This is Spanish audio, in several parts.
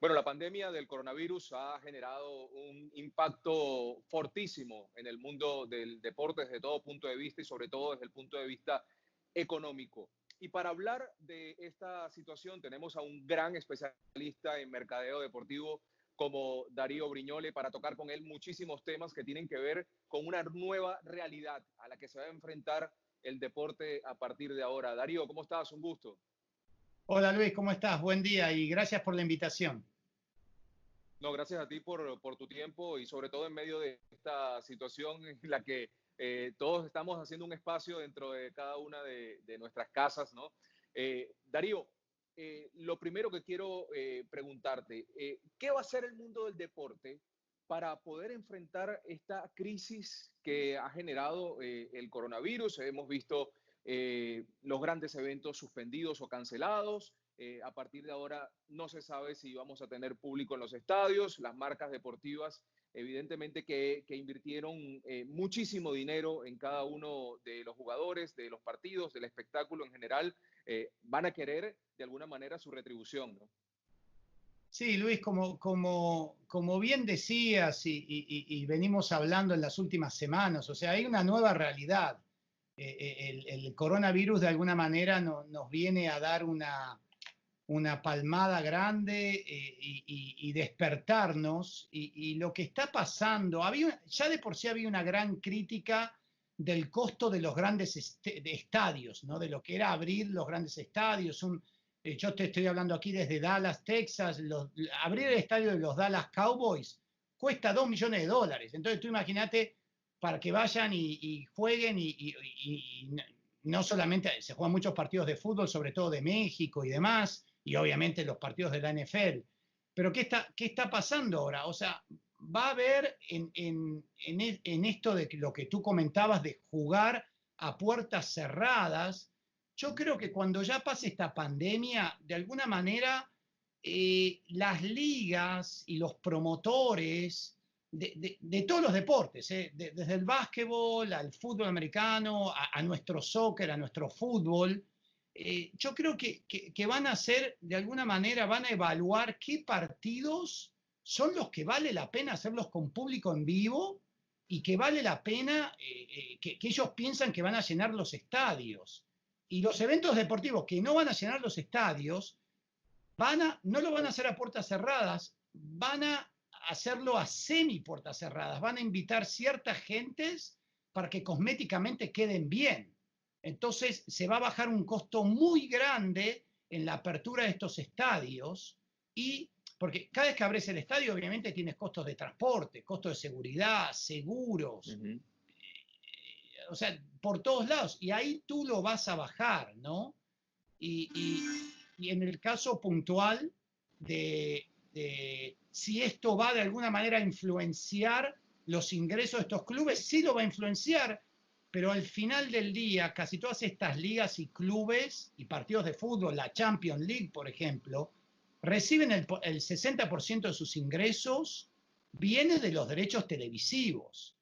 Bueno, la pandemia del coronavirus ha generado un impacto fortísimo en el mundo del deporte desde todo punto de vista y sobre todo desde el punto de vista económico. Y para hablar de esta situación tenemos a un gran especialista en mercadeo deportivo como Darío Briñole para tocar con él muchísimos temas que tienen que ver con una nueva realidad a la que se va a enfrentar el deporte a partir de ahora. Darío, ¿cómo estás? Un gusto. Hola Luis, ¿cómo estás? Buen día y gracias por la invitación. No, gracias a ti por tu tiempo y sobre todo en medio de esta situación en la que todos estamos haciendo un espacio dentro de cada una de nuestras casas, ¿no? Darío, lo primero que quiero preguntarte, ¿qué va a hacer el mundo del deporte para poder enfrentar esta crisis que ha generado el coronavirus? Hemos visto los grandes eventos suspendidos o cancelados. A partir de ahora no se sabe si vamos a tener público en los estadios. Las marcas deportivas, evidentemente que invirtieron muchísimo dinero en cada uno de los jugadores, de los partidos, del espectáculo en general, van a querer de alguna manera su retribución, ¿no? Sí, Luis, como bien decías y venimos hablando en las últimas semanas, o sea, hay una nueva realidad. El coronavirus de alguna manera nos viene a dar una palmada grande y despertarnos. Y lo que está pasando, ya de por sí había una gran crítica del costo de los grandes estadios, ¿no? De lo que era abrir los grandes estadios. Yo te estoy hablando aquí desde Dallas, Texas. Abrir el estadio de los Dallas Cowboys cuesta $2 millones. Entonces tú imagínate para que vayan y jueguen y no solamente se juegan muchos partidos de fútbol, sobre todo de México y demás, y obviamente los partidos de la NFL. Pero ¿qué está pasando ahora? O sea, va a haber en esto de lo que tú comentabas de jugar a puertas cerradas. Yo creo que cuando ya pase esta pandemia, de alguna manera, las ligas y los promotores de todos los deportes, desde el básquetbol al fútbol americano, a nuestro soccer, a nuestro fútbol, yo creo que van a hacer, de alguna manera, van a evaluar qué partidos son los que vale la pena hacerlos con público en vivo y que vale la pena, que ellos piensan que van a llenar los estadios. Y los eventos deportivos que no van a llenar los estadios, no lo van a hacer a puertas cerradas, van a hacerlo a semi puertas cerradas, van a invitar ciertas gentes para que cosméticamente queden bien. Entonces se va a bajar un costo muy grande en la apertura de estos estadios, y porque cada vez que abres el estadio obviamente tienes costos de transporte, costos de seguridad, seguros, o sea, por todos lados, y ahí tú lo vas a bajar, ¿no? Y, y, y en el caso puntual de si esto va de alguna manera a influenciar los ingresos de estos clubes, sí lo va a influenciar, pero al final del día, casi todas estas ligas y clubes y partidos de fútbol, la Champions League, por ejemplo, reciben el 60% de sus ingresos, viene de los derechos televisivos.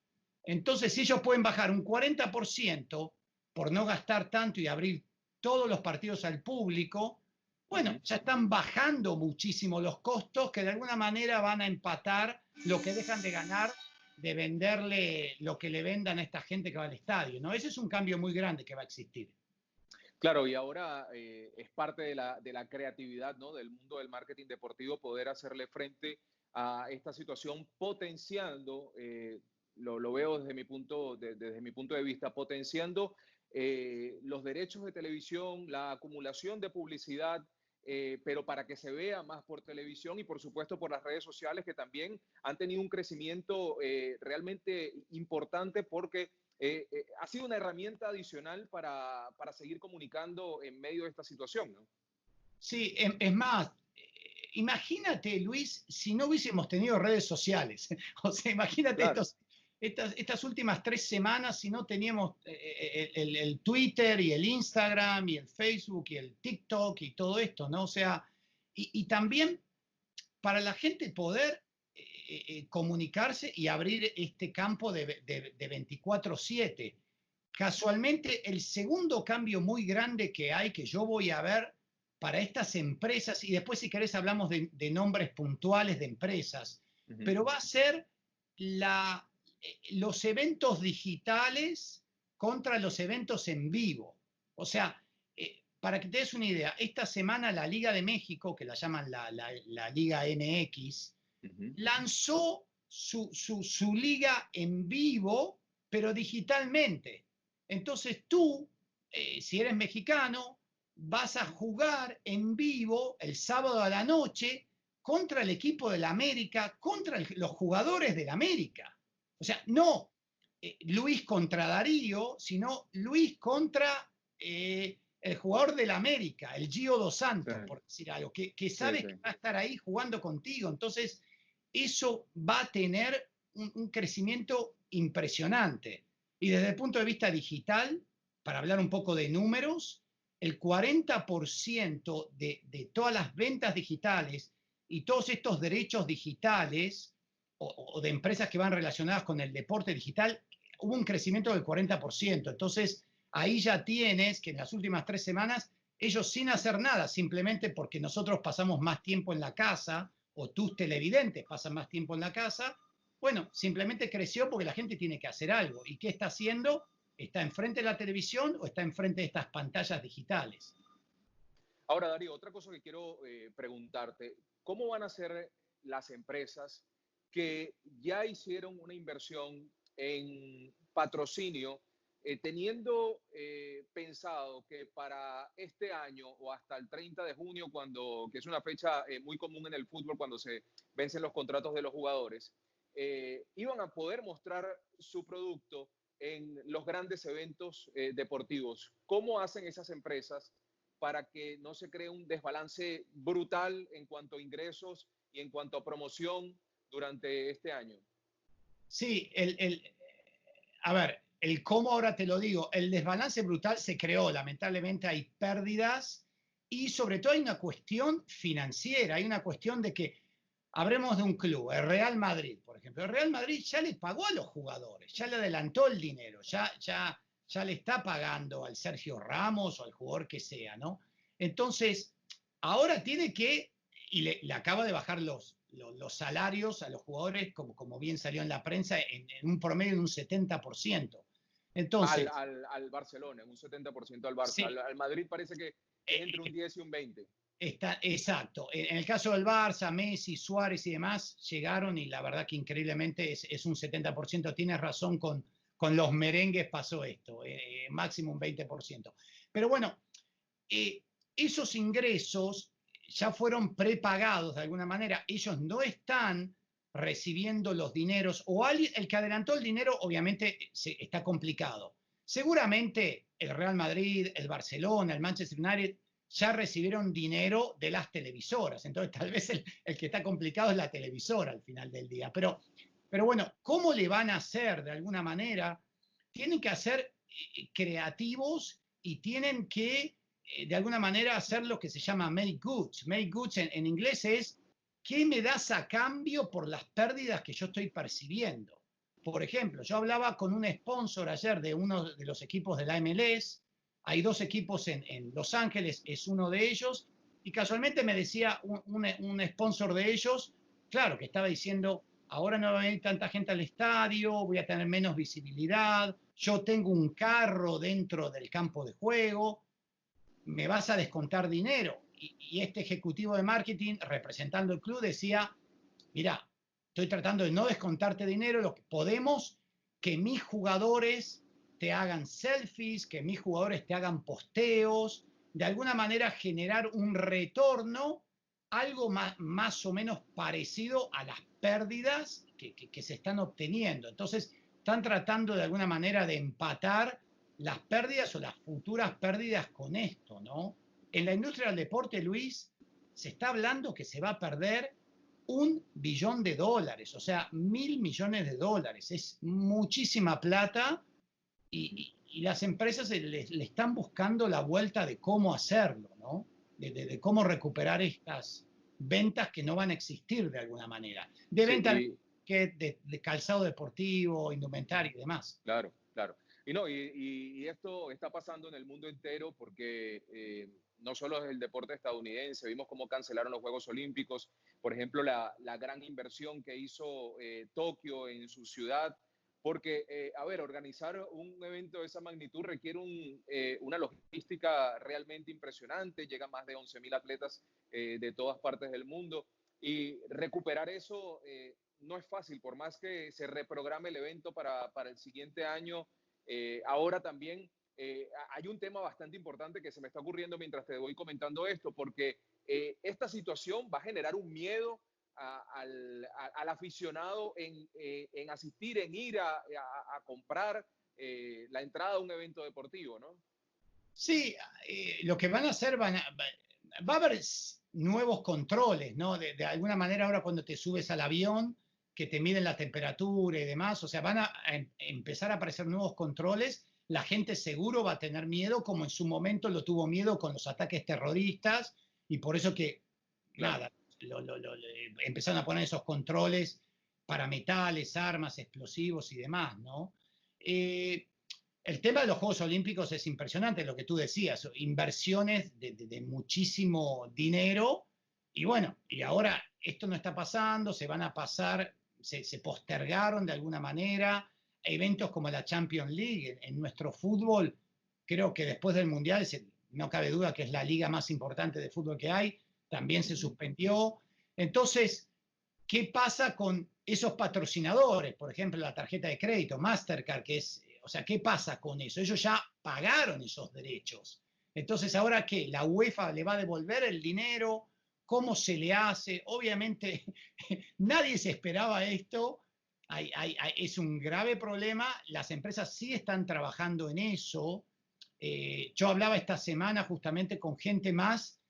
Entonces, si ellos pueden bajar un 40% por no gastar tanto y abrir todos los partidos al público, bueno, ya están bajando muchísimo los costos que de alguna manera van a empatar lo que dejan de ganar de venderle lo que le vendan a esta gente que va al estadio, ¿no? Ese es un cambio muy grande que va a existir. Claro, y ahora es parte de la creatividad, ¿no? Del mundo del marketing deportivo poder hacerle frente a esta situación potenciando, lo veo desde mi punto de vista, potenciando los derechos de televisión, la acumulación de publicidad, pero para que se vea más por televisión y por supuesto por las redes sociales que también han tenido un crecimiento realmente importante porque ha sido una herramienta adicional para seguir comunicando en medio de esta situación, ¿no? Sí, es más, imagínate, Luis, si no hubiésemos tenido redes sociales. O sea, imagínate Claro. estas últimas 3 semanas si no teníamos el Twitter y el Instagram y el Facebook y el TikTok y todo esto, ¿no? O sea, y también para la gente poder comunicarse y abrir este campo de 24/7. Casualmente, el segundo cambio muy grande que hay, que yo voy a ver para estas empresas, y después si querés hablamos de nombres puntuales de empresas, pero va a ser los eventos digitales contra los eventos en vivo. O sea, para que te des una idea, esta semana la Liga de México, que la llaman la Liga MX, lanzó su liga en vivo, pero digitalmente. Entonces tú, si eres mexicano, vas a jugar en vivo el sábado a la noche contra el equipo del América, contra los jugadores del América. O sea, no Luis contra Darío, sino Luis contra el jugador del América, el Gio Dos Santos, por decir algo, que sabes que va a estar ahí jugando contigo. Entonces, eso va a tener un crecimiento impresionante. Y desde el punto de vista digital, para hablar un poco de números, el 40% de todas las ventas digitales y todos estos derechos digitales o de empresas que van relacionadas con el deporte digital, hubo un crecimiento del 40%. Entonces, ahí ya tienes que en las últimas 3 semanas, ellos sin hacer nada, simplemente porque nosotros pasamos más tiempo en la casa, o tus televidentes pasan más tiempo en la casa, bueno, simplemente creció porque la gente tiene que hacer algo. ¿Y qué está haciendo? ¿Está enfrente de la televisión o está enfrente de estas pantallas digitales? Ahora, Darío, otra cosa que quiero preguntarte, ¿cómo van a ser las empresas que ya hicieron una inversión en patrocinio, teniendo pensado que para este año o hasta el 30 de junio, que es una fecha muy común en el fútbol cuando se vencen los contratos de los jugadores, iban a poder mostrar su producto en los grandes eventos deportivos? ¿Cómo hacen esas empresas para que no se cree un desbalance brutal en cuanto a ingresos y en cuanto a promoción durante este año? Sí, a ver, el cómo ahora te lo digo, el desbalance brutal se creó, lamentablemente hay pérdidas y sobre todo hay una cuestión financiera, hay una cuestión de que hablemos de un club, el Real Madrid, por ejemplo, el Real Madrid ya le pagó a los jugadores, ya le adelantó el dinero, ya le está pagando al Sergio Ramos o al jugador que sea, ¿no? Entonces, ahora tiene que, y le acaba de bajar los salarios a los jugadores, como bien salió en la prensa, en un promedio de un 70%. Entonces, al Barcelona, un 70% al Barça. sí, Al Madrid parece que es entre un 10 y un 20. Está, exacto. En el caso del Barça, Messi, Suárez y demás llegaron y la verdad que increíblemente es un 70%. Tienes razón, con los merengues pasó esto, máximo un 20%. Pero bueno, esos ingresos ya fueron prepagados de alguna manera. Ellos no están recibiendo los dineros, o el que adelantó el dinero obviamente está complicado. Seguramente el Real Madrid, el Barcelona, el Manchester United ya recibieron dinero de las televisoras. Entonces, tal vez el que está complicado es la televisora al final del día. Pero bueno, ¿cómo le van a hacer de alguna manera? Tienen que ser creativos y tienen que, de alguna manera, hacer lo que se llama make goods. Make goods en inglés es, ¿qué me das a cambio por las pérdidas que yo estoy percibiendo? Por ejemplo, yo hablaba con un sponsor ayer de uno de los equipos de la MLS. Hay 2 equipos en Los Ángeles, es uno de ellos, y casualmente me decía un sponsor de ellos, claro, que estaba diciendo, ahora no va a venir tanta gente al estadio, voy a tener menos visibilidad, yo tengo un carro dentro del campo de juego, me vas a descontar dinero. Y este ejecutivo de marketing, representando el club, decía, mira, estoy tratando de no descontarte dinero, lo que podemos que mis jugadores te hagan selfies, que mis jugadores te hagan posteos, de alguna manera generar un retorno, algo más o menos parecido a las pérdidas que se están obteniendo. Entonces, están tratando de alguna manera de empatar las pérdidas o las futuras pérdidas con esto, ¿no? En la industria del deporte, Luis, se está hablando que se va a perder $1 billón, o sea, 1.000 millones de dólares. Es muchísima plata y las empresas le están buscando la vuelta de cómo hacerlo, ¿no? De cómo recuperar estas ventas que no van a existir de alguna manera. De Sí, venta de calzado deportivo, indumentaria y demás. claro, claro. Y esto está pasando en el mundo entero porque no solo es el deporte estadounidense, vimos cómo cancelaron los Juegos Olímpicos, por ejemplo, la gran inversión que hizo Tokio en su ciudad, porque, a ver, organizar un evento de esa magnitud requiere una logística realmente impresionante, llegan más de 11.000 atletas de todas partes del mundo, y recuperar eso no es fácil, por más que se reprograme el evento para el siguiente año. Ahora también hay un tema bastante importante que se me está ocurriendo mientras te voy comentando esto, porque esta situación va a generar un miedo al aficionado en asistir, en ir a comprar la entrada a un evento deportivo, ¿no? Sí, lo que van a hacer, va a haber nuevos controles, ¿no? De alguna manera ahora cuando te subes al avión, que te miden la temperatura y demás, o sea, van a empezar a aparecer nuevos controles. La gente seguro va a tener miedo, como en su momento lo tuvo miedo con los ataques terroristas, y por eso que, Claro. nada, empezaron a poner esos controles para metales, armas, explosivos y demás, ¿no? El tema de los Juegos Olímpicos es impresionante, lo que tú decías, inversiones de muchísimo dinero, y bueno, y ahora esto no está pasando, se van a pasar, se postergaron de alguna manera, eventos como la Champions League en nuestro fútbol, creo que después del Mundial, no cabe duda que es la liga más importante de fútbol que hay, también se suspendió. Entonces, ¿qué pasa con esos patrocinadores? Por ejemplo, la tarjeta de crédito, Mastercard, que es, o sea, ¿qué pasa con eso? Ellos ya pagaron esos derechos. Entonces, ¿ahora qué? ¿La UEFA le va a devolver el dinero? ¿Cómo se le hace? Obviamente, nadie se esperaba esto. Es un grave problema. Las empresas sí están trabajando en eso. Yo hablaba esta semana justamente con gente más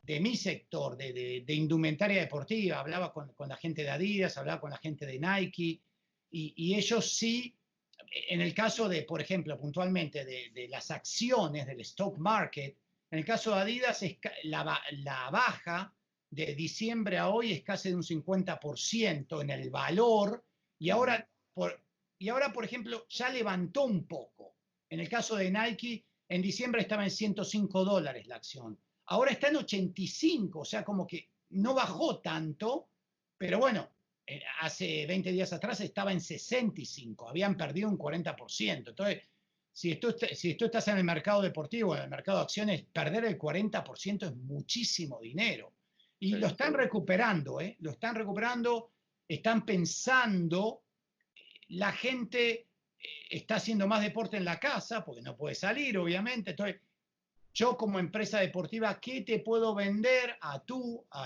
de mi sector, de indumentaria deportiva, hablaba con la gente de Adidas, hablaba con la gente de Nike, y ellos sí, en el caso de, por ejemplo, puntualmente de las acciones del stock market, en el caso de Adidas, la baja de diciembre a hoy es casi de un 50% en el valor, y ahora, por ejemplo, ya levantó un poco. En el caso de Nike, en diciembre estaba en $105 la acción. Ahora está en 85, o sea, como que no bajó tanto, pero bueno, hace 20 días atrás estaba en 65, habían perdido un 40%. Entonces, si tú estás en el mercado deportivo, en el mercado de acciones, perder el 40% es muchísimo dinero. Y Sí. lo están recuperando, lo están recuperando, están pensando, la gente está haciendo más deporte en la casa, porque no puede salir, obviamente, entonces yo como empresa deportiva, ¿qué te puedo vender a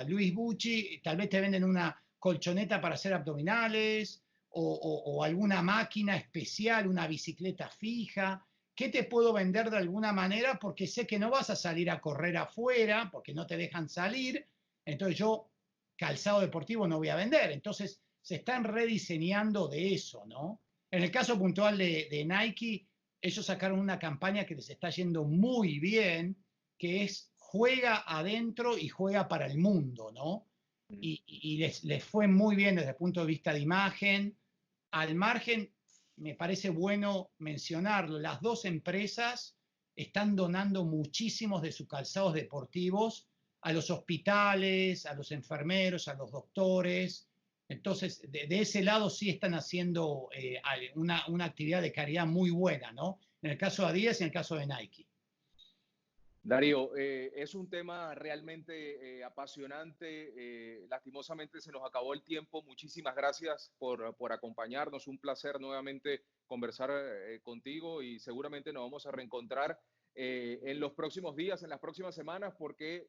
Luis Bucci? Tal vez te venden una colchoneta para hacer abdominales o alguna máquina especial, una bicicleta fija. ¿Qué te puedo vender de alguna manera? Porque sé que no vas a salir a correr afuera, porque no te dejan salir. Entonces yo calzado deportivo no voy a vender. Entonces se están rediseñando de eso, ¿no? En el caso puntual de Nike, ellos sacaron una campaña que les está yendo muy bien, que es juega adentro y juega para el mundo, ¿no? Y les fue muy bien desde el punto de vista de imagen. Al margen, me parece bueno mencionarlo, las dos empresas están donando muchísimos de sus calzados deportivos a los hospitales, a los enfermeros, a los doctores. Entonces, de ese lado sí están haciendo una actividad de caridad muy buena, ¿no? En el caso de Adidas y en el caso de Nike. Darío, es un tema realmente apasionante. Lastimosamente se nos acabó el tiempo. Muchísimas gracias por acompañarnos. Un placer nuevamente conversar contigo y seguramente nos vamos a reencontrar en los próximos días, en las próximas semanas, porque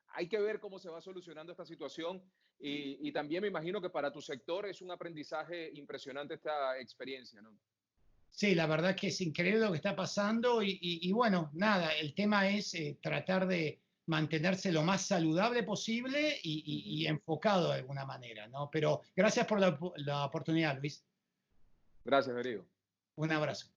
hay que ver cómo se va solucionando esta situación y también me imagino que para tu sector es un aprendizaje impresionante esta experiencia, ¿no? Sí, la verdad que es increíble lo que está pasando y bueno, nada, el tema es tratar de mantenerse lo más saludable posible y enfocado de alguna manera, ¿no? Pero gracias por la oportunidad, Luis. Gracias, Darío. Un abrazo.